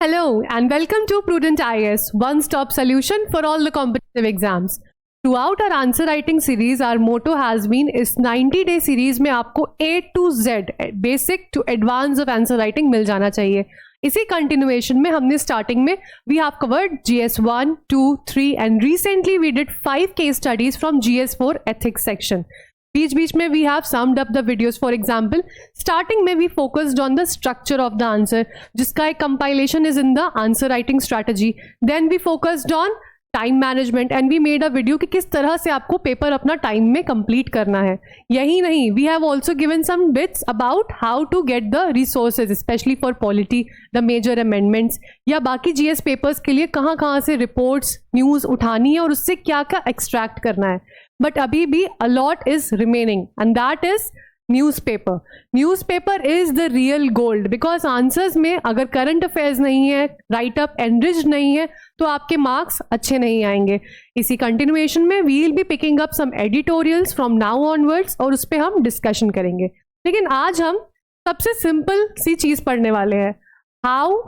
Hello and welcome to Prudent IAS, one-stop solution for all the competitive exams. Throughout our answer writing series, our motto has been इस 90-day series में आपको A to Z, basic to advanced of answer writing मिल जाना चाहिए. इसी continuation में हमने starting में we have covered GS 1, 2, 3 and recently we did 5 case studies from GS 4 ethics section. बीच बीच में we have summed up the videos. For example starting में we focused on the structure of the answer, जिसका एक compilation is in the answer writing strategy. Then we focused on time management and we made a video कि किस तरह से आपको paper अपना time में कंप्लीट करना है. यही नहीं, we have also given some bits about how to get the resources specially for polity, the major amendments या बाकी जीएस पेपर्स के लिए कहाँ से रिपोर्ट्स न्यूज़ उठानी है और उससे क्या क्या एक्सट्रैक्ट करना है. बट अभी भी a lot is remaining and that is newspaper. Newspaper is the real gold because answers में अगर करंट अफेयर्स नहीं है, राइट अप एनरिच्ड नहीं है, तो आपके मार्क्स अच्छे नहीं आएंगे. इसी कंटिन्यूएशन में we will be picking up some editorials from now onwards और उस पर हम डिस्कशन करेंगे. लेकिन आज हम सबसे सिंपल सी चीज पढ़ने वाले हैं, how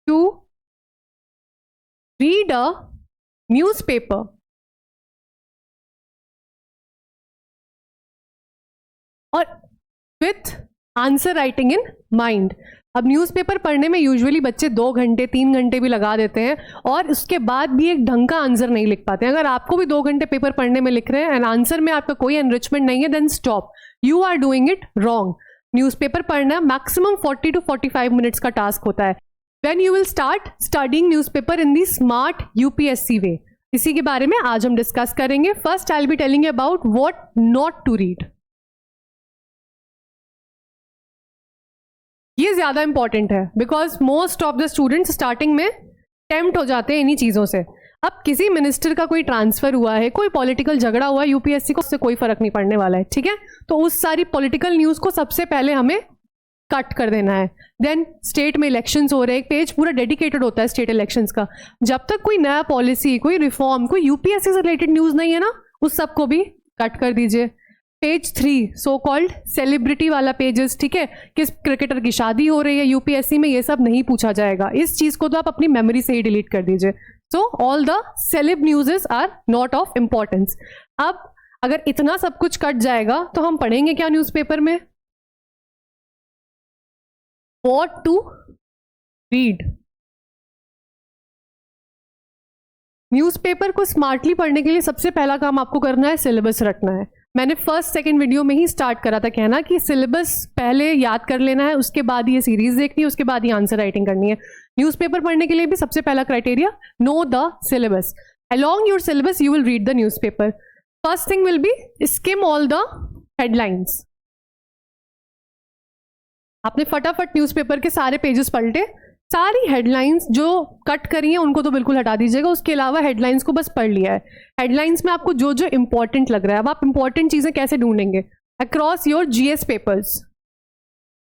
to read a newspaper और with answer writing in mind. अब न्यूज़पेपर पढ़ने में यूजुअली बच्चे 2 घंटे 3 घंटे भी लगा देते हैं और उसके बाद भी एक ढंग का आंसर नहीं लिख पाते हैं. अगर आपको भी 2 घंटे पेपर पढ़ने में लिख रहे हैं एंड आंसर में आपका कोई एनरिचमेंट नहीं है, then stop, you are doing it wrong. Newspaper पढ़ना मैक्सिमम 40 to 45 मिनट्स का टास्क होता है. Then you will start studying newspaper in the smart UPSC way. इसी के बारे में आज हम डिस्कस करेंगे. First I will be telling about what not to read. ये ज़्यादा इंपॉर्टेंट है because most of the students starting में टेम्प्ट हो जाते हैं इन्हीं चीज़ों से. अब किसी मिनिस्टर का कोई ट्रांसफर हुआ है, कोई पॉलिटिकल झगड़ा हुआ है यूपीएससी को, उससे कोई फर्क नहीं पड़ने वाला है, ठीक है. तो उस सारी पॉलिटिकल न्यूज़ को सबसे पहले हमें कट कर देना है. देन स्टेट में इलेक्शंस हो रहे हैं, एक पेज पूरा डेडिकेटेड होता है स्टेट इलेक्शंस का. जब तक कोई नया पॉलिसी, कोई रिफॉर्म, कोई यूपीएससी से रिलेटेड न्यूज़ नहीं है ना, उस सबको भी कट कर दीजिए. पेज 3 सो कॉल्ड सेलिब्रिटी वाला पेजेस, ठीक है, किस क्रिकेटर की शादी हो रही है यूपीएससी में, ये सब नहीं पूछा जाएगा. इस चीज को तो आप अपनी मेमोरी से ही डिलीट कर दीजिए. So all the celeb newses are not of importance. अब अगर इतना सब कुछ कट जाएगा तो हम पढ़ेंगे क्या न्यूज़पेपर में? What to read. न्यूज़पेपर को स्मार्टली पढ़ने के लिए सबसे पहला काम आपको करना है सिलेबस रटना है. मैंने फर्स्ट सेकंड वीडियो में ही स्टार्ट करा था कहना कि सिलेबस पहले याद कर लेना है, उसके बाद ये सीरीज देखनी है, उसके बाद ये आंसर राइटिंग करनी है. न्यूज़पेपर पढ़ने के लिए भी सबसे पहला criteria, know the syllabus. Along your syllabus you will read the newspaper. First thing will be scheme all the headlines. आपने फटाफट न्यूज़पेपर के सारे पेजेस पलटे, सारी हेडलाइंस जो कट करी हैं उनको तो बिल्कुल हटा दीजिएगा, उसके अलावा हेडलाइंस को बस पढ़ लिया है. हेडलाइंस में आपको जो जो इंपॉर्टेंट लग रहा है, अब आप इंपॉर्टेंट चीज़ें कैसे ढूंढेंगे अक्रॉस योर जीएस पेपर्स,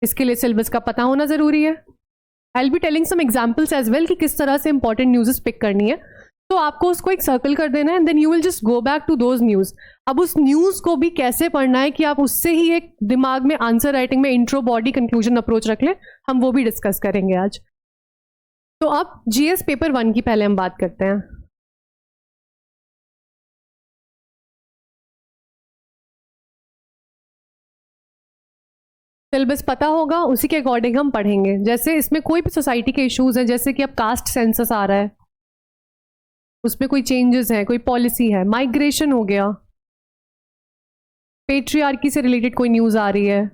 इसके लिए सिलेबस का पता होना ज़रूरी है. I will be telling some examples as well कि किस तरह से इंपॉर्टेंट न्यूज़ पिक करनी है. तो आपको उसको एक सर्कल कर देना है and then you will just go back to those news. अब उस न्यूज़ को भी कैसे पढ़ना है कि आप उससे ही एक दिमाग में आंसर राइटिंग में इंट्रो, बॉडी, कंक्लूजन अप्रोच रख लें, हम वो भी डिस्कस करेंगे आज. तो अब जीएस पेपर 1 की पहले हम बात करते हैं. सिलेबस पता होगा, उसी के अकॉर्डिंग हम पढ़ेंगे. जैसे इसमें कोई भी सोसाइटी के इश्यूज हैं, जैसे कि अब कास्ट सेंसस आ रहा है, उसमें कोई चेंजेस है, कोई पॉलिसी है, माइग्रेशन हो गया, पेट्रियार्की से रिलेटेड कोई न्यूज़ आ रही है,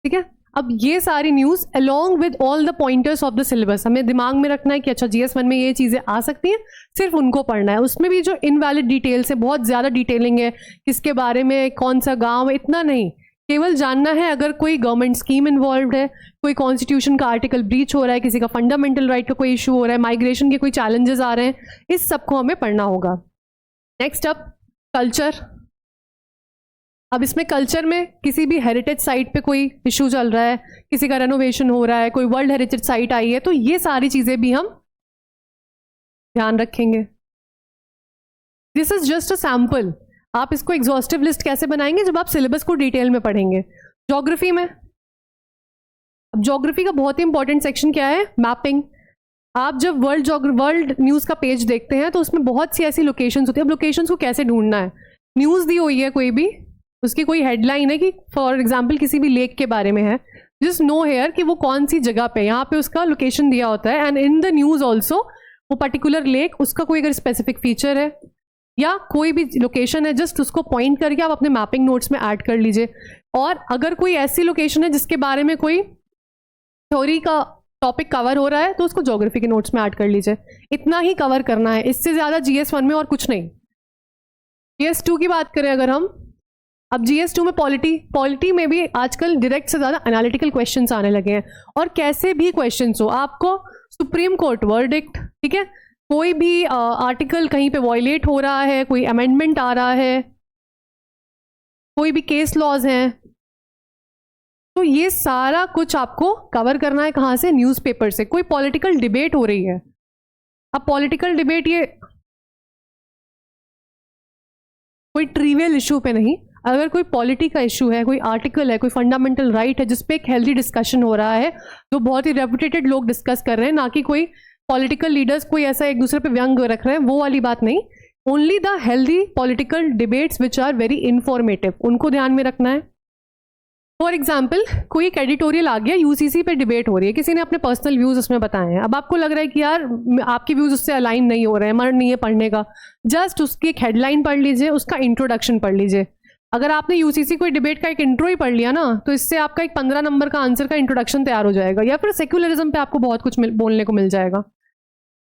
ठीक है. अब ये सारी news along with all the pointers of the syllabus हमें दिमाग में रखना है कि अच्छा जीएस 1 में ये चीज़ें आ सकती हैं, सिर्फ उनको पढ़ना है. उसमें भी जो इनवैलिड डिटेल्स है, बहुत ज़्यादा डिटेलिंग है, किसके बारे में, कौन सा गांव, इतना नहीं. केवल जानना है अगर कोई गवर्नमेंट स्कीम इन्वॉल्व है, कोई कॉन्स्टिट्यूशन का आर्टिकल ब्रीच हो रहा है, किसी का फंडामेंटल राइट का कोई इशू हो रहा है, माइग्रेशन के कोई चैलेंजेस आ रहे हैं, इस सबको हमें पढ़ना होगा. Next up culture. अब इसमें कल्चर में किसी भी हेरिटेज साइट पे कोई इशू चल रहा है, किसी का रेनोवेशन हो रहा है, कोई वर्ल्ड हेरिटेज साइट आई है, तो ये सारी चीज़ें भी हम ध्यान रखेंगे. This is just a sample. आप इसको एग्जॉस्टिव लिस्ट कैसे बनाएंगे जब आप सिलेबस को डिटेल में पढ़ेंगे. ज्योग्राफी में अब ज्योग्राफी का बहुत ही इंपॉर्टेंट सेक्शन क्या है, मैपिंग। आप जब वर्ल्ड न्यूज़ का पेज देखते हैं तो उसमें बहुत सी ऐसी लोकेशंस होती है। अब लोकेशंस को कैसे ढूंढना है, न्यूज़ दी हुई है कोई भी, उसकी कोई हेडलाइन है कि फॉर एग्जाम्पल किसी भी लेक के बारे में है, जस्ट नो हेयर कि वो कौन सी जगह पे, यहाँ पे उसका लोकेशन दिया होता है, and in the news also वो पर्टिकुलर लेक, उसका कोई अगर स्पेसिफिक फीचर है या कोई भी लोकेशन है, जस्ट उसको पॉइंट करके आप अपने मैपिंग नोट्स में ऐड कर लीजिए। और अगर कोई ऐसी लोकेशन है जिसके बारे में कोई थ्योरी का टॉपिक कवर हो रहा है तो उसको ज्योग्राफी के नोट्स में ऐड कर लीजिए। इतना ही कवर करना है, इससे ज़्यादा GS1 में और कुछ नहीं। GS2 की बात करें अगर हम, अब GS2 में पॉलिटी में भी आजकल डायरेक्ट से ज़्यादा एनालिटिकल क्वेश्चंस आने लगे हैं, और कैसे भी क्वेश्चंस हो, आपको सुप्रीम कोर्ट वर्डिक्ट, ठीक है, कोई भी आर्टिकल कहीं पे वॉयलेट हो रहा है, कोई अमेंडमेंट आ रहा है, कोई भी केस लॉज हैं, तो ये सारा कुछ आपको कवर करना है। कहाँ से, न्यूज़पेपर से। कोई पॉलिटिकल डिबेट हो रही है, अब पॉलिटिकल डिबेट ये कोई ट्रिवियल इशू पे नहीं, अगर कोई पॉलिटी का इशू है, कोई आर्टिकल है, कोई फंडामेंटल राइट है जिसपे एक हेल्दी डिस्कशन हो रहा है, तो बहुत ही रेपुटेटेड लोग डिस्कस कर रहे हैं, ना कि कोई पॉलिटिकल लीडर्स कोई ऐसा एक दूसरे पे व्यंग रख रहे हैं, वो वाली बात नहीं। Only the healthy political debates which are very informative, उनको ध्यान में रखना है। फॉर एग्जाम्पल कोई एक एडिटोरियल आ गया, UCC पे डिबेट हो रही है, किसी ने अपने पर्सनल व्यूज उसमें बताए हैं, अब आपको लग रहा है कि यार आपके व्यूज उससे अलाइन नहीं हो रहे हैं, मन नहीं है पढ़ने का, जस्ट उसकी एक हेडलाइन पढ़ लीजिए, उसका इंट्रोडक्शन पढ़ लीजिए। अगर आपने UCC कोई डिबेट का एक इंट्रो ही पढ़ लिया ना, तो इससे आपका एक 15 नंबर का आंसर का इंट्रोडक्शन तैयार हो जाएगा, या फिर सेक्युलरिज्म पे आपको बहुत कुछ बोलने को मिल जाएगा।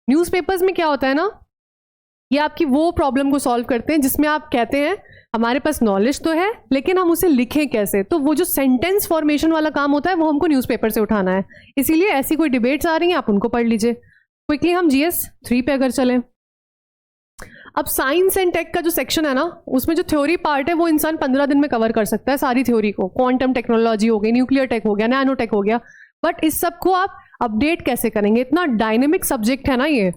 न्यूज़पेपर्स में क्या होता है ना, ये आपकी वो प्रॉब्लम को सॉल्व करते हैं जिसमें आप कहते हैं हमारे पास नॉलेज तो है लेकिन हम उसे लिखें कैसे, तो वो जो सेंटेंस फॉर्मेशन वाला काम होता है वो हमको न्यूज़पेपर से उठाना है। इसीलिए ऐसी कोई डिबेट्स आ रही हैं, आप उनको पढ़ लीजिए। क्विकली हम GS3 पे अगर चलें, अब साइंस एंड टेक का जो सेक्शन है ना, उसमें जो थ्योरी पार्ट है वो इंसान 15 दिन में कवर कर सकता है सारी थ्योरी को। क्वांटम टेक्नोलॉजी हो गई, न्यूक्लियर टेक हो गया, नैनो टेक हो गया, बट इस सब को आप अपडेट कैसे करेंगे, इतना डायनेमिक सब्जेक्ट है ना ये।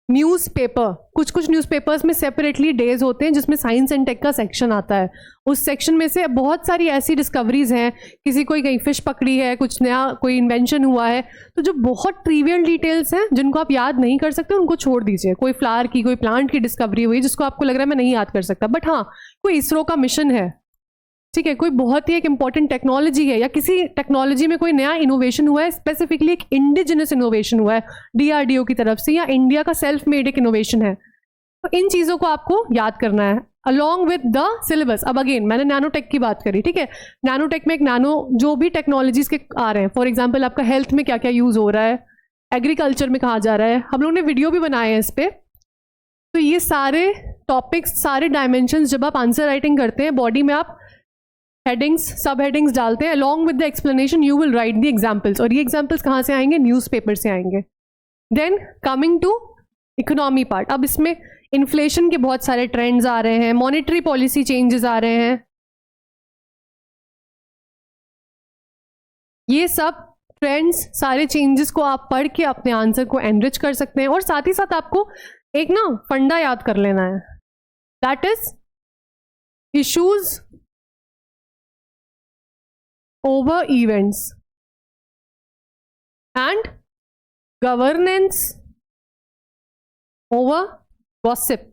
न्यूज़पेपर, कुछ कुछ न्यूज़पेपर्स में सेपरेटली डेज होते हैं जिसमें साइंस एंड टेक का सेक्शन आता है, उस सेक्शन में से बहुत सारी ऐसी डिस्कवरीज हैं, किसी कोई कहीं फिश पकड़ी है, कुछ नया कोई इन्वेंशन हुआ है, तो जो बहुत ट्रिवियल डिटेल्स हैं जिनको आप याद नहीं कर सकते उनको छोड़ दीजिए। कोई फ्लावर की, कोई प्लांट की डिस्कवरी हुई जिसको आपको लग रहा है मैं नहीं याद कर सकता, बट हाँ कोई इसरो का मिशन है, ठीक है, कोई बहुत ही एक इंपॉर्टेंट टेक्नोलॉजी है, या किसी टेक्नोलॉजी में कोई नया इनोवेशन हुआ है, स्पेसिफिकली एक इंडिजिनस इनोवेशन हुआ है DRDO की तरफ से, या इंडिया का सेल्फ मेड एक इनोवेशन है, तो इन चीज़ों को आपको याद करना है अलॉन्ग विद द सिलेबस। अब अगेन मैंने नैनोटेक की बात करी, ठीक है, नैनोटेक में एक नैनो जो भी टेक्नोलॉजीज के आ रहे हैं, फॉर एग्जाम्पल आपका हेल्थ में क्या क्या यूज़ हो रहा है, एग्रीकल्चर में कहाँ जा रहा है, हम लोग ने वीडियो भी बनाए हैं इस पर। तो ये सारे टॉपिक्स, सारे डायमेंशंस जब आप आंसर राइटिंग करते हैं, बॉडी में आप हेडिंग्स, सब हेडिंग्स डालते हैं, along with the explanation you will write the examples, और ये एग्जाम्पल्स कहाँ से आएंगे, न्यूज़पेपर से आएंगे। Then coming to economy part, अब इसमें इन्फ्लेशन के बहुत सारे ट्रेंड्स आ रहे हैं, मॉनेटरी पॉलिसी चेंजेस आ रहे हैं, ये सब ट्रेंड्स, सारे चेंजेस को आप पढ़ के अपने आंसर को एनरिच कर सकते हैं। और साथ ही साथ आपको एक ना फंडा याद कर लेना है, that is issues over events and governance over gossip।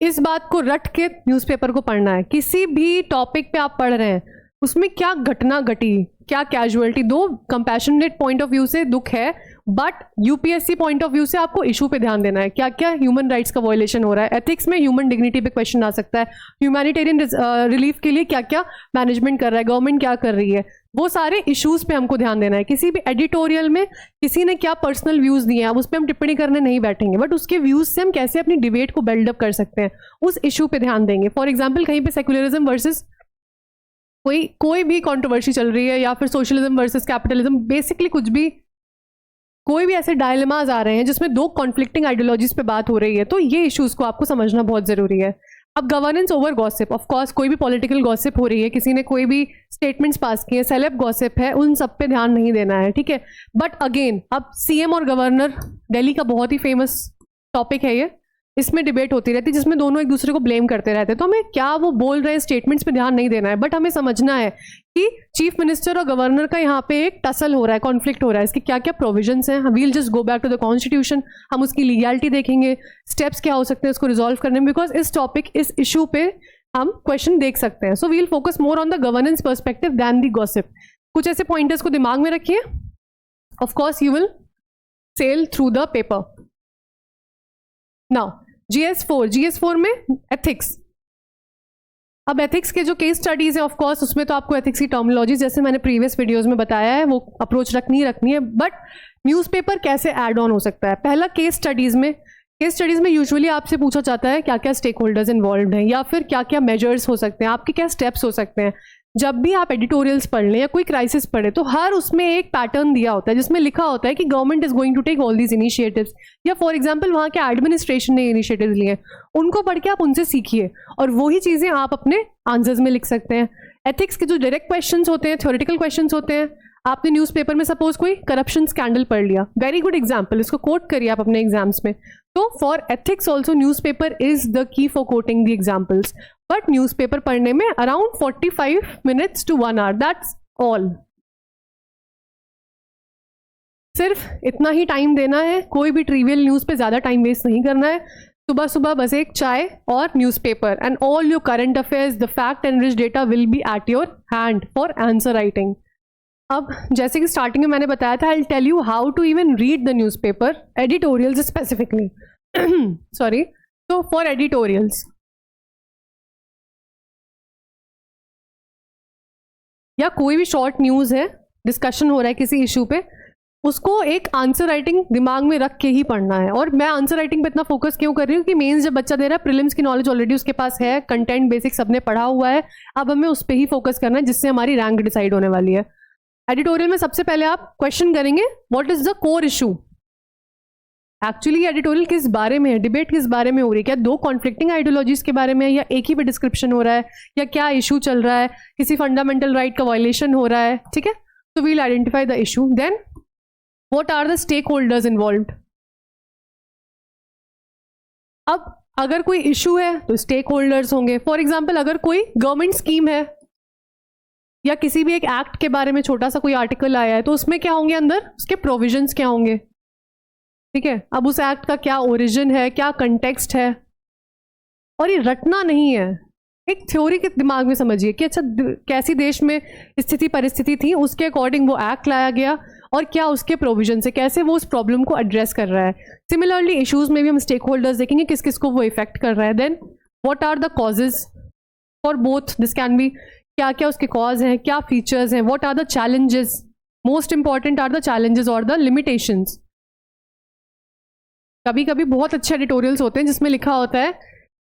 इस बात को रट के न्यूज़पेपर को पढ़ना है। किसी भी टॉपिक पे आप पढ़ रहे हैं उसमें क्या घटना घटी, क्या कैजुअलिटी, दो कंपैशनेट पॉइंट ऑफ व्यू से दुख है, but UPSC point of view से आपको इशू पे ध्यान देना है, क्या क्या ह्यूमन राइट्स का वायलेशन हो रहा है, एथिक्स में ह्यूमन डिग्निटी पे क्वेश्चन आ सकता है, ह्यूमैनिटेरियन रिलीफ के लिए क्या क्या मैनेजमेंट कर रहा है, गवर्नमेंट क्या कर रही है, वो सारे इश्यूज पे हमको ध्यान देना है। किसी भी एडिटोरियल में किसी ने क्या पर्सनल व्यूज दिए हैं, अब उस पर हम टिप्पणी करने नहीं बैठेंगे, बट उसके व्यूज से हम कैसे अपनी डिबेट को बिल्डअप कर सकते हैं, उस इशू पे ध्यान देंगे। फॉर एग्जाम्पल कहीं पे सेक्युलरिज्म वर्सेस कोई भी कंट्रोवर्सी चल रही है, या फिर सोशलिज्म वर्सेस कैपिटलिज्म, बेसिकली कुछ भी, कोई भी ऐसे डायलेमाज आ रहे हैं जिसमें दो कॉन्फ्लिक्टिंग आइडियोलॉजीज पे बात हो रही है, तो ये इश्यूज को आपको समझना बहुत जरूरी है। अब governance over gossip, of course कोई भी पॉलिटिकल गॉसिप हो रही है, किसी ने कोई भी स्टेटमेंट्स पास किए, सेलेब गॉसिप है, उन सब पे ध्यान नहीं देना है, ठीक है। बट अगेन अब CM और गवर्नर, दिल्ली का बहुत ही फेमस टॉपिक है ये, इसमें डिबेट होती रहती है जिसमें दोनों एक दूसरे को ब्लेम करते रहते हैं। तो हमें क्या वो बोल रहे हैं स्टेटमेंट्स पे ध्यान नहीं देना है, बट हमें समझना है कि चीफ मिनिस्टर और गवर्नर का यहाँ पे एक टसल हो रहा है, कॉन्फ्लिक्ट हो रहा है, इसके क्या क्या प्रोविजंस हैं। We'll just go back to the constitution, हम उसकी लीगैलिटी देखेंगे, स्टेप्स क्या हो सकते हैं इसको रिजॉल्व करने में, बिकॉज इस टॉपिक, इस इशू पे हम क्वेश्चन देख सकते हैं। So we'll focus more on the governance perspective than the gossip. कुछ ऐसे पॉइंटर्स को दिमाग में रखिए, of course you will sail through the paper. Now GS4 में एथिक्स। अब एथिक्स के जो केस स्टडीज है, ऑफ कोर्स उसमें तो आपको एथिक्स की टर्मिनोलॉजी जैसे मैंने प्रीवियस वीडियोस में बताया है वो अप्रोच रखनी है, बट न्यूज़पेपर कैसे ऐड ऑन हो सकता है। पहला केस स्टडीज में यूजुअली आपसे पूछा जाता है क्या क्या स्टेक होल्डर्स इन्वॉल्व हैं, या फिर क्या क्या मेजर्स हो सकते हैं, आपके क्या स्टेप्स हो सकते हैं। जब भी आप एडिटोरियल्स पढ़ लें या कोई क्राइसिस पढ़े तो हर उसमें एक पैटर्न दिया होता है जिसमें लिखा होता है कि government is going to take all these initiatives, या फॉर एग्जांपल वहाँ के एडमिनिस्ट्रेशन ने इनिशिएटिव लिए हैं, उनको पढ़ के आप उनसे सीखिए और वही चीज़ें आप अपने आंसर्स में लिख सकते हैं। एथिक्स के जो डायरेक्ट क्वेश्चंस होते हैं, थ्योरेटिकल क्वेश्चंस होते हैं, आपने न्यूज़पेपर में सपोज कोई करप्शन स्कैंडल पढ़ लिया, वेरी गुड एग्जाम्पल, इसको कोट करिए आप अपने एग्जाम्स में। तो for ethics also newspaper is the key for coating the examples, but newspaper पढ़ने में around 45 minutes to 1 hour, that's all. सिर्फ इतना ही टाइम देना है, कोई भी ट्रिवियल न्यूज़ पे ज़्यादा टाइम वेस्ट नहीं करना है। सुबह सुबह बस एक चाय और newspaper, and all your current affairs, the fact and rich data will be at your hand for answer writing. अब जैसे कि स्टार्टिंग में मैंने बताया था, I will tell you how to even read the newspaper editorials specifically. Sorry, तो for editorials या कोई भी शॉर्ट न्यूज़ है, डिस्कशन हो रहा है किसी इशू पे, उसको एक आंसर राइटिंग दिमाग में रख के ही पढ़ना है। और मैं आंसर राइटिंग पे इतना फोकस क्यों कर रही हूँ कि मेंस जब बच्चा दे रहा है, प्रीलिम्स की नॉलेज ऑलरेडी उसके पास है, कंटेंट बेसिक सबने पढ़ा हुआ है, अब हमें उस पर ही फोकस करना है जिससे हमारी रैंक डिसाइड होने वाली है। एडिटोरियल में सबसे पहले आप क्वेश्चन करेंगे what is the core issue. Actually editorial किस बारे में है, डिबेट किस बारे में हो रही है, क्या दो कॉन्फ्लिक्टिंग आइडियोलॉजीज के बारे में है, या एक ही पे डिस्क्रिप्शन हो रहा है, या क्या इशू चल रहा है, किसी फंडामेंटल राइट का वायलेशन हो रहा है। ठीक है, तो we'll identify the issue, then what are the stakeholders involved. अब अगर कोई इशू है तो स्टेक होल्डर्स होंगे। फॉर एग्जाम्पल अगर कोई गवर्नमेंट स्कीम है या किसी भी एक एक्ट के बारे में छोटा सा कोई आर्टिकल आया है तो उसमें क्या होंगे, अंदर उसके प्रोविजंस क्या होंगे। ठीक है, अब उस एक्ट का क्या ओरिजिन है, क्या कंटेक्स्ट है, और ये रटना नहीं है, एक थ्योरी के दिमाग में समझिए कि अच्छा कैसी देश में स्थिति परिस्थिति थी, उसके अकॉर्डिंग वो एक्ट लाया गया और क्या उसके प्रोविजन से कैसे वो उस प्रॉब्लम को एड्रेस कर रहा है। सिमिलरली इश्यूज में भी हम स्टेक होल्डर्स देखेंगे किस किस को वो इफेक्ट कर रहा है। Then what are the causes for both, this can be, क्या क्या उसके कॉज हैं, क्या फीचर्स हैं, what are the challenges, most important are the challenges और द लिमिटेशंस। कभी कभी बहुत अच्छे एडिटोरियल्स होते हैं जिसमें लिखा होता है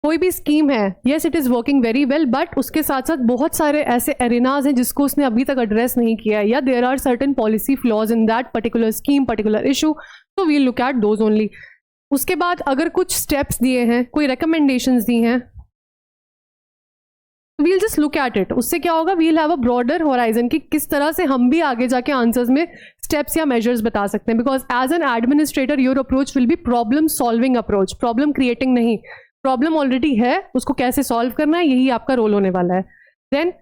कोई भी स्कीम है, yes it is working very well, but उसके साथ साथ बहुत सारे ऐसे एरिनाज हैं जिसको उसने अभी तक एड्रेस नहीं किया है, या there are certain policy flaws in that particular scheme, particular issue, तो we'll look at those only. उसके बाद अगर कुछ स्टेप्स दिए हैं, कोई रिकमेंडेशंस दी हैं, we'll just look at it. उससे क्या होगा, we'll have a broader horizon कि किस तरह से हम भी आगे जाके आंसर्स में स्टेप्स या मेजर्स बता सकते हैं। Because as an administrator your approach will be problem solving approach, problem creating नहीं। प्रॉब्लम ऑलरेडी है, उसको कैसे सॉल्व करना है, यही आपका रोल होने वाला है। देन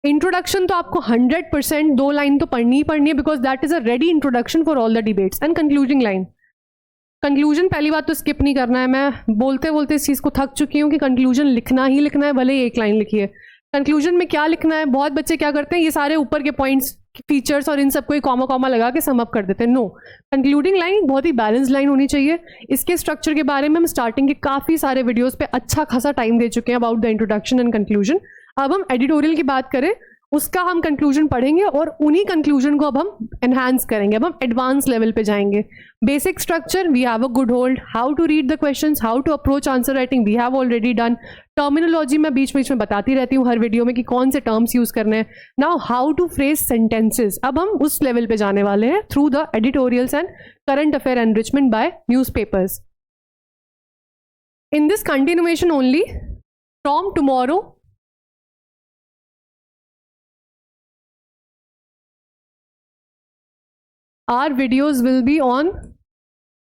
इंट्रोडक्शन तो आपको 100% 2 लाइन तो पढ़नी ही पढ़नी है, because that is a ready introduction for all the debates. And concluding line, conclusion पहली बात तो स्किप नहीं करना है। मैं बोलते बोलते इस चीज़ को थक चुकी हूँ कि कंक्लूजन लिखना ही लिखना है, भले ही एक लाइन लिखिए। कंक्लूजन में क्या लिखना है, बहुत बच्चे क्या करते हैं, ये सारे ऊपर के पॉइंट्स, फीचर्स और इन सबको एक कॉमा कॉमा लगा के सम अप कर देते हैं। नो, कंक्लूडिंग लाइन बहुत ही बैलेंस लाइन होनी चाहिए। इसके स्ट्रक्चर के बारे में हम स्टार्टिंग के काफ़ी सारे वीडियोस पे अच्छा खासा टाइम दे चुके हैं about the introduction and conclusion. अब हम एडिटोरियल की बात करें, उसका हम कंक्लूजन पढ़ेंगे और उन्हीं कंक्लूजन को अब हम एनहांस करेंगे। अब हम एडवांस लेवल पे जाएंगे। Basic structure we have a good hold, how to read the questions, how to approach answer writing we have already done. Terminology मैं बीच बीच में बताती रहती हूँ हर वीडियो में कि कौन से टर्म्स यूज करने हैं। Now how to phrase sentences, अब हम उस लेवल पे जाने वाले हैं through the editorials and current affair enrichment by newspapers. In this continuation only from tomorrow our videos will be on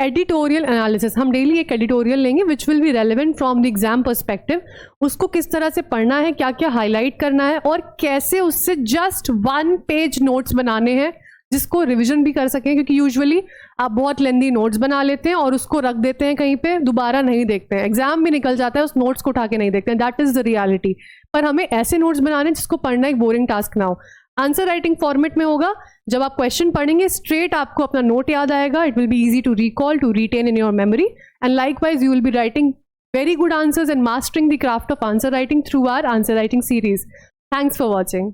editorial analysis, हम डेली एक एडिटोरियल लेंगे which will be relevant from the exam perspective. उसको किस तरह से पढ़ना है, क्या क्या हाईलाइट करना है और कैसे उससे जस्ट 1 पेज नोट्स बनाने हैं जिसको रिवीजन भी कर सकें, क्योंकि यूजुअली आप बहुत लेंदी नोट्स बना लेते हैं और उसको रख देते हैं कहीं पे, दोबारा नहीं देखते हैं, एग्जाम भी निकल जाता है उस नोट्स को उठा के नहीं देखते हैं, दैट इज द रियलिटी। पर हमें ऐसे नोट्स बनाने जिसको पढ़ना एक बोरिंग टास्क ना हो। आंसर राइटिंग फॉर्मेट में होगा, जब आप क्वेश्चन पढ़ेंगे स्ट्रेट आपको अपना नोट याद आएगा, it will be easy to recall, to retain in your memory, and likewise you will be writing very good answers and mastering the craft of answer writing through our answer writing series. Thanks for watching.